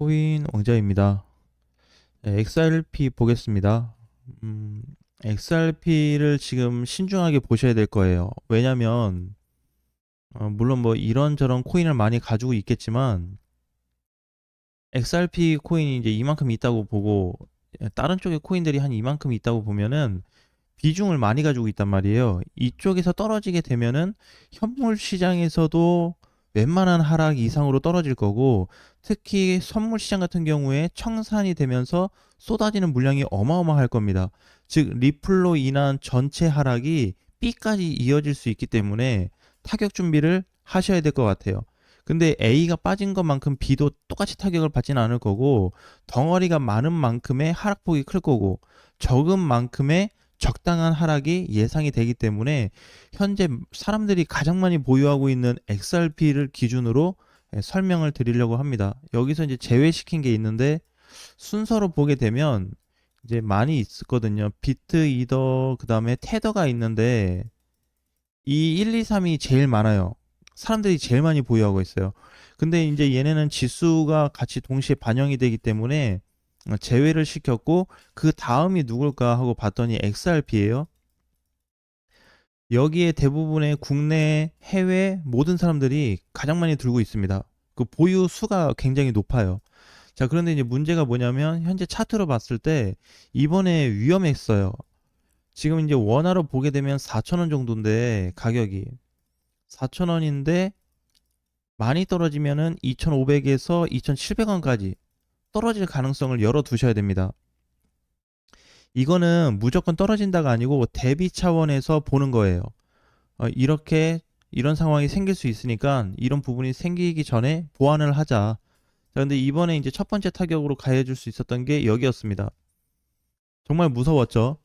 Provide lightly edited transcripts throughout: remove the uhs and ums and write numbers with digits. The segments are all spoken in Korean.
코인 왕자입니다. 네, XRP 보겠습니다. 음, XRP를 지금 신중하게 보셔야 될 거예요. 왜냐면 물론 뭐 이런저런 코인을 많이 가지고 있겠지만 XRP 코인이 이제 이만큼 있다고 보고 다른 쪽의 코인들이 한 이만큼 있다고 보면은 비중을 많이 가지고 있단 말이에요. 이쪽에서 떨어지게 되면은 현물 시장에서도 웬만한 하락 이상으로 떨어질 거고, 특히 선물 시장 같은 경우에 청산이 되면서 쏟아지는 물량이 어마어마할 겁니다. 즉 리플로 인한 전체 하락이 B까지 이어질 수 있기 때문에 타격 준비를 하셔야 될 것 같아요. 근데 A가 빠진 것만큼 B도 똑같이 타격을 받지는 않을 거고, 덩어리가 많은 만큼의 하락폭이 클 거고, 적은 만큼의 적당한 하락이 예상이 되기 때문에 현재 사람들이 가장 많이 보유하고 있는 XRP를 기준으로 설명을 드리려고 합니다. 여기서 이제 제외시킨 게 있는데, 순서로 보게 되면 이제 많이 있거든요. 비트, 이더, 그 다음에 테더가 있는데 이 1, 2, 3이 제일 많아요. 사람들이 제일 많이 보유하고 있어요. 근데 이제 얘네는 지수가 같이 동시에 반영이 되기 때문에 제외를 시켰고, 그 다음이 누굴까 하고 봤더니 XRP예요. 여기에 대부분의 국내, 해외 모든 사람들이 가장 많이 들고 있습니다. 그 보유 수가 굉장히 높아요. 자, 그런데 이제 문제가 뭐냐면 현재 차트로 봤을 때 이번에 위험했어요. 지금 이제 원화로 보게 되면 4,000원 정도인데, 가격이 4,000원인데 많이 떨어지면은 2,500에서 2,700원까지 떨어질 가능성을 열어 두셔야 됩니다. 이거는 무조건 떨어진다가 아니고 대비 차원에서 보는 거예요. 이렇게 이런 상황이 생길 수 있으니까 이런 부분이 생기기 전에 보완을 하자. 자, 근데 이번에 이제 첫 번째 타격으로 가해줄 수 있었던 게 여기였습니다. 정말 무서웠죠.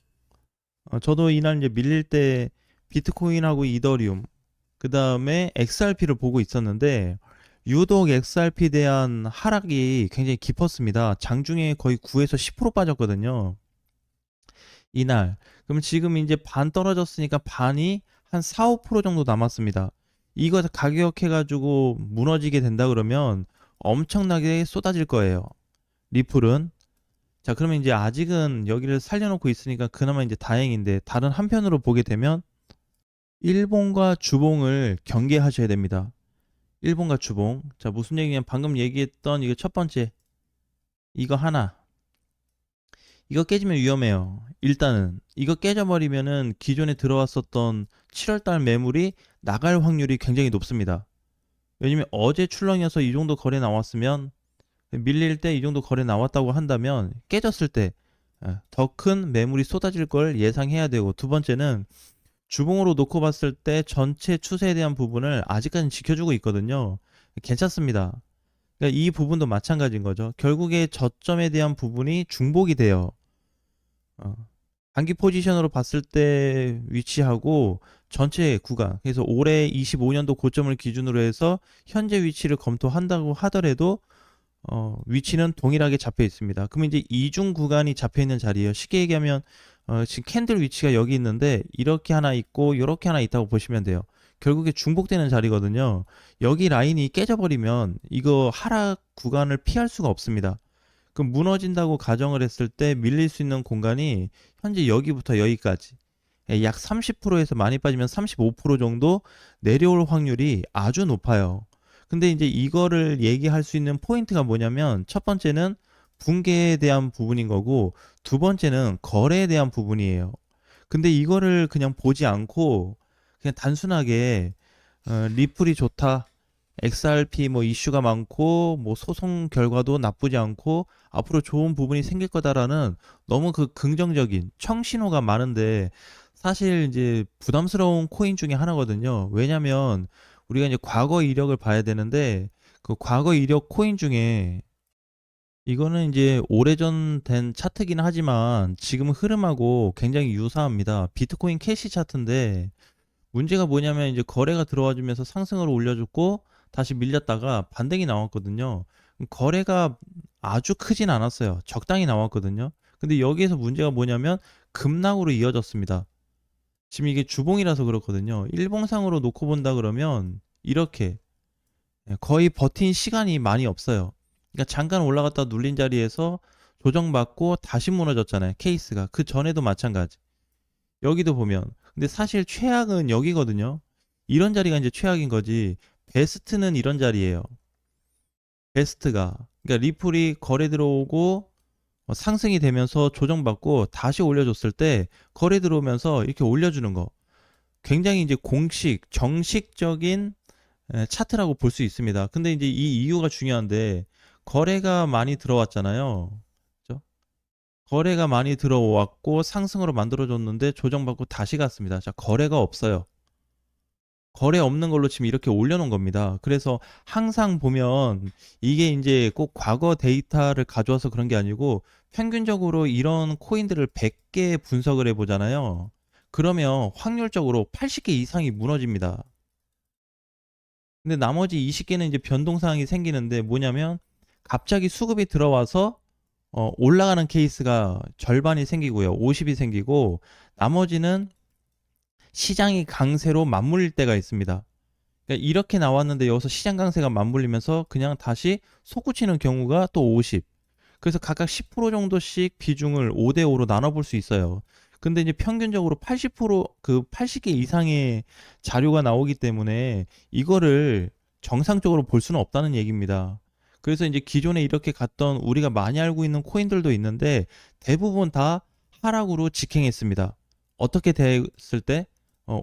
저도 이날 이제 밀릴 때 비트코인하고 이더리움, 그 다음에 XRP를 보고 있었는데, 유독 XRP에 대한 하락이 굉장히 깊었습니다. 장중에 거의 9에서 10% 빠졌거든요. 이날. 그럼 지금 이제 반 떨어졌으니까 반이 한 4, 5% 정도 남았습니다. 이거 가격해가지고 무너지게 된다 그러면 엄청나게 쏟아질 거예요. 리플은. 자, 그러면 이제 아직은 여기를 살려놓고 있으니까 그나마 이제 다행인데, 다른 한편으로 보게 되면 일본과 주봉을 경계하셔야 됩니다. 일본과 주봉. 자, 무슨 얘기냐면 방금 얘기했던 이거 첫 번째. 이거 하나. 이거 깨지면 위험해요. 일단은 이거 깨져버리면은 기존에 들어왔었던 7월달 매물이 나갈 확률이 굉장히 높습니다. 왜냐면 어제 출렁이어서 이 정도 거래 나왔으면, 밀릴 때 이 정도 거래 나왔다고 한다면 깨졌을 때 더 큰 매물이 쏟아질 걸 예상해야 되고, 두 번째는 주봉으로 놓고 봤을 때 전체 추세에 대한 부분을 아직까지 지켜주고 있거든요. 괜찮습니다. 그러니까 이 부분도 마찬가지인 거죠. 결국에 저점에 대한 부분이 중복이 돼요. 어, 단기 포지션으로 봤을 때 위치하고 전체 구간, 그래서 올해 25년도 고점을 기준으로 해서 현재 위치를 검토한다고 하더라도 위치는 동일하게 잡혀 있습니다. 그러면 이제 이중 구간이 잡혀 있는 자리예요. 쉽게 얘기하면 지금 캔들 위치가 여기 있는데 이렇게 하나 있고 이렇게 하나 있다고 보시면 돼요. 결국에 중복되는 자리거든요. 여기 라인이 깨져버리면 이거 하락 구간을 피할 수가 없습니다. 그럼 무너진다고 가정을 했을 때 밀릴 수 있는 공간이 현재 여기부터 여기까지, 약 30%에서 많이 빠지면 35% 정도 내려올 확률이 아주 높아요. 근데 이제 이거를 얘기할 수 있는 포인트가 뭐냐면, 첫 번째는 붕괴에 대한 부분인 거고, 두 번째는 거래에 대한 부분이에요. 근데 이거를 그냥 보지 않고 그냥 단순하게 리플이 좋다, XRP 뭐 이슈가 많고 뭐 소송 결과도 나쁘지 않고 앞으로 좋은 부분이 생길 거다라는 너무 그 긍정적인 청신호가 많은데, 사실 이제 부담스러운 코인 중에 하나거든요. 왜냐면 우리가 이제 과거 이력을 봐야 되는데, 그 과거 이력 코인 중에 이거는 이제 오래전 된 차트긴 하지만 지금 흐름하고 굉장히 유사합니다. 비트코인 캐시 차트인데, 문제가 뭐냐면 이제 거래가 들어와 주면서 상승을 올려줬고 다시 밀렸다가 반등이 나왔거든요. 거래가 아주 크진 않았어요. 적당히 나왔거든요. 근데 여기에서 문제가 뭐냐면 급락으로 이어졌습니다. 지금 이게 주봉이라서 그렇거든요. 일봉상으로 놓고 본다 그러면 이렇게 거의 버틴 시간이 많이 없어요. 그러니까 잠깐 올라갔다 눌린 자리에서 조정받고 다시 무너졌잖아요. 케이스가. 그 전에도 마찬가지. 여기도 보면. 근데 사실 최악은 여기거든요. 이런 자리가 이제 최악인 거지. 베스트는 이런 자리예요. 베스트가. 그러니까 리플이 거래 들어오고 상승이 되면서 조정받고 다시 올려줬을 때 거래 들어오면서 이렇게 올려주는 거. 굉장히 이제 정식적인 차트라고 볼 수 있습니다. 근데 이제 이 이유가 중요한데 거래가 많이 들어왔잖아요. 그죠? 거래가 많이 들어왔고 상승으로 만들어줬는데 조정받고 다시 갔습니다. 자, 거래가 없어요. 거래 없는 걸로 지금 이렇게 올려놓은 겁니다. 그래서 항상 보면 이게 이제 꼭 과거 데이터를 가져와서 그런 게 아니고 평균적으로 이런 코인들을 100개 분석을 해보잖아요. 그러면 확률적으로 80개 이상이 무너집니다. 근데 나머지 20개는 이제 변동사항이 생기는데 뭐냐면 갑자기 수급이 들어와서 올라가는 케이스가 절반이 생기고요. 50이 생기고 나머지는 시장이 강세로 맞물릴 때가 있습니다. 그러니까 이렇게 나왔는데 여기서 시장 강세가 맞물리면서 그냥 다시 솟구치는 경우가 또 50. 그래서 각각 10% 정도씩 비중을 5대5로 나눠볼 수 있어요. 근데 이제 평균적으로 80%그 80개 이상의 자료가 나오기 때문에 이거를 정상적으로 볼 수는 없다는 얘기입니다. 그래서 이제 기존에 이렇게 갔던 우리가 많이 알고 있는 코인들도 있는데 대부분 다 하락으로 직행했습니다. 어떻게 됐을 때?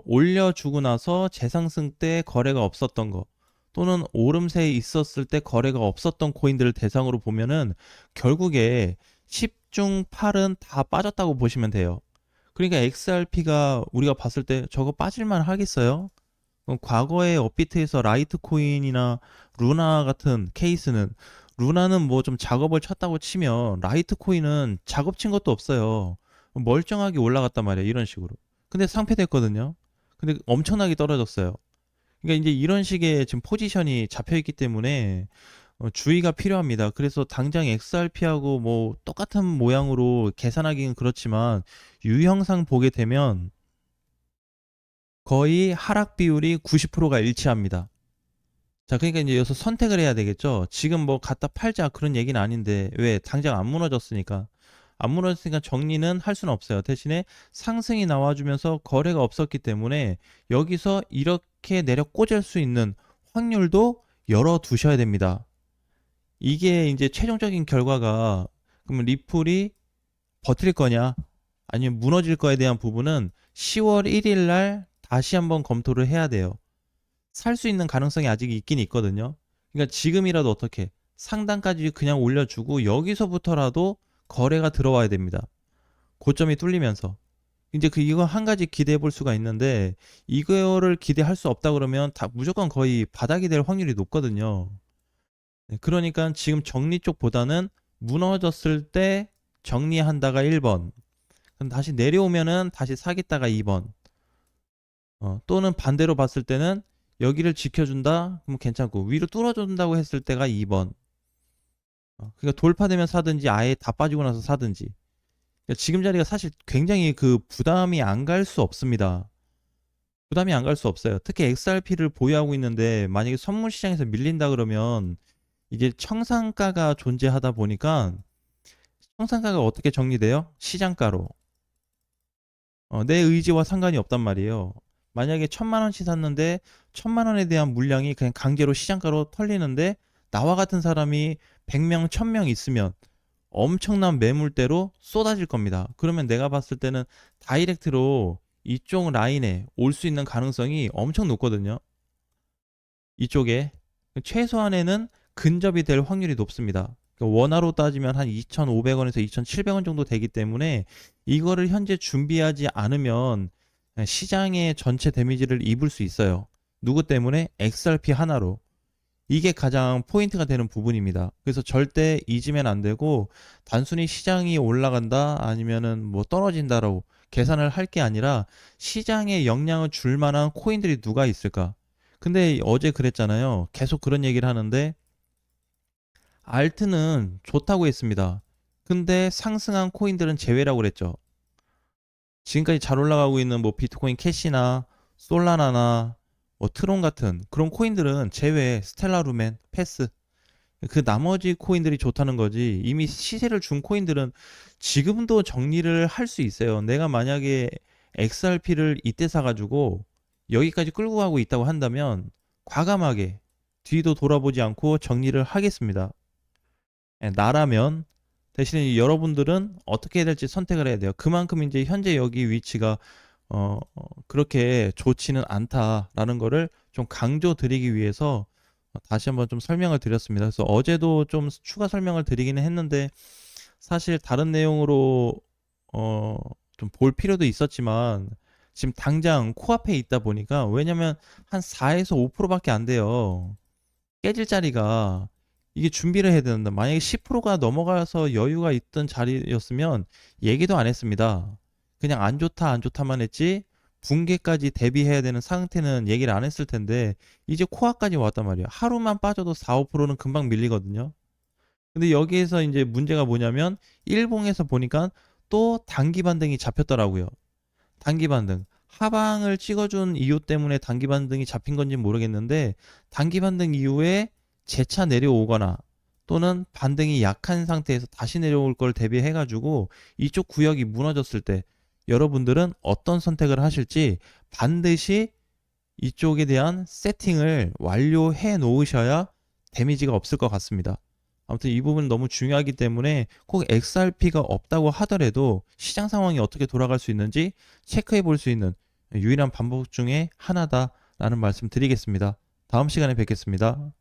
올려주고 나서 재상승 때 거래가 없었던 거 또는 오름세에 있었을 때 거래가 없었던 코인들을 대상으로 보면은 결국에 10중 8은 다 빠졌다고 보시면 돼요. 그러니까 XRP가 우리가 봤을 때 저거 빠질만 하겠어요? 그럼 과거의 업비트에서 라이트코인이나 루나 같은 케이스는 루나는 뭐 좀 작업을 쳤다고 치면 라이트코인은 작업 친 것도 없어요. 멀쩡하게 올라갔단 말이에요. 이런 식으로. 근데 상패됐거든요. 근데 엄청나게 떨어졌어요. 그러니까 이제 이런 식의 지금 포지션이 잡혀 있기 때문에 주의가 필요합니다. 그래서 당장 XRP하고 뭐 똑같은 모양으로 계산하기는 그렇지만 유형상 보게 되면 거의 하락 비율이 90%가 일치합니다. 자, 그러니까 이제 여기서 선택을 해야 되겠죠. 지금 뭐 갖다 팔자 그런 얘기는 아닌데 왜 당장 안 무너졌으니까. 안 무너졌으니까 정리는 할 수는 없어요. 대신에 상승이 나와주면서 거래가 없었기 때문에 여기서 이렇게 내려 꽂을 수 있는 확률도 열어 두셔야 됩니다. 이게 이제 최종적인 결과가 그러면 리플이 버틸 거냐 아니면 무너질 거에 대한 부분은 10월 1일 날 다시 한번 검토를 해야 돼요. 살 수 있는 가능성이 아직 있긴 있거든요. 그러니까 지금이라도 어떻게 상단까지 그냥 올려주고 여기서부터라도 거래가 들어와야 됩니다. 고점이 뚫리면서. 이제 이거 한 가지 기대해 볼 수가 있는데 이거를 기대할 수 없다 그러면 다 무조건 거의 바닥이 될 확률이 높거든요. 네, 그러니까 지금 정리 쪽보다는 무너졌을 때 정리한다가 1번. 그럼 다시 내려오면은 다시 사겠다가 2번. 또는 반대로 봤을 때는 여기를 지켜준다? 그럼 괜찮고 위로 뚫어준다고 했을 때가 2번. 그러니까 돌파되면 사든지 아예 다 빠지고 나서 사든지. 그러니까 지금 자리가 사실 굉장히 그 부담이 안 갈 수 없습니다. 부담이 안 갈 수 없어요. 특히 XRP를 보유하고 있는데 만약에 선물 시장에서 밀린다 그러면 이게 청산가가 존재하다 보니까 청산가가 어떻게 정리돼요? 시장가로. 내 의지와 상관이 없단 말이에요. 만약에 1,000만 원치 샀는데 1,000만 원에 대한 물량이 그냥 강제로 시장가로 털리는데 나와 같은 사람이 100명, 1,000명 있으면 엄청난 매물대로 쏟아질 겁니다. 그러면 내가 봤을 때는 다이렉트로 이쪽 라인에 올 수 있는 가능성이 엄청 높거든요. 이쪽에 최소한에는 근접이 될 확률이 높습니다. 그러니까 원화로 따지면 한 2,500원에서 2,700원 정도 되기 때문에 이거를 현재 준비하지 않으면 시장의 전체 데미지를 입을 수 있어요. 누구 때문에? XRP 하나로. 이게 가장 포인트가 되는 부분입니다. 그래서 절대 잊으면 안 되고 단순히 시장이 올라간다 아니면은 뭐 떨어진다라고 계산을 할 게 아니라 시장에 영향을 줄 만한 코인들이 누가 있을까? 근데 어제 그랬잖아요. 계속 그런 얘기를 하는데 알트는 좋다고 했습니다. 근데 상승한 코인들은 제외라고 그랬죠. 지금까지 잘 올라가고 있는 뭐 비트코인 캐시나 솔라나나 뭐 트론 같은 그런 코인들은 제외, 스텔라 루멘, 패스 그 나머지 코인들이 좋다는 거지. 이미 시세를 준 코인들은 지금도 정리를 할 수 있어요. 내가 만약에 XRP를 이때 사가지고 여기까지 끌고 가고 있다고 한다면 과감하게 뒤도 돌아보지 않고 정리를 하겠습니다. 예, 나라면. 대신에 여러분들은 어떻게 해야 될지 선택을 해야 돼요. 그만큼 이제 현재 여기 위치가 그렇게 좋지는 않다라는 거를 좀 강조드리기 위해서 다시 한번 좀 설명을 드렸습니다. 그래서 어제도 좀 추가 설명을 드리기는 했는데 사실 다른 내용으로 어, 좀 볼 필요도 있었지만 지금 당장 코앞에 있다 보니까, 왜냐면 한 4에서 5%밖에 안 돼요. 깨질 자리가. 이게 준비를 해야 되는데 만약에 10%가 넘어가서 여유가 있던 자리였으면 얘기도 안 했습니다. 그냥 안 좋다 안 좋다만 했지 붕괴까지 대비해야 되는 상태는 얘기를 안 했을 텐데 이제 코앞까지 왔단 말이에요. 하루만 빠져도 4, 5%는 금방 밀리거든요. 근데 여기에서 이제 문제가 뭐냐면 일봉에서 보니까 또 단기 반등이 잡혔더라고요. 단기 반등. 하방을 찍어준 이유 때문에 단기 반등이 잡힌 건지 모르겠는데 단기 반등 이후에 재차 내려오거나 또는 반등이 약한 상태에서 다시 내려올 걸 대비해가지고 이쪽 구역이 무너졌을 때 여러분들은 어떤 선택을 하실지 반드시 이쪽에 대한 세팅을 완료해 놓으셔야 데미지가 없을 것 같습니다. 아무튼 이 부분 너무 중요하기 때문에 꼭 XRP가 없다고 하더라도 시장 상황이 어떻게 돌아갈 수 있는지 체크해 볼 수 있는 유일한 방법 중에 하나다라는 말씀 드리겠습니다. 다음 시간에 뵙겠습니다.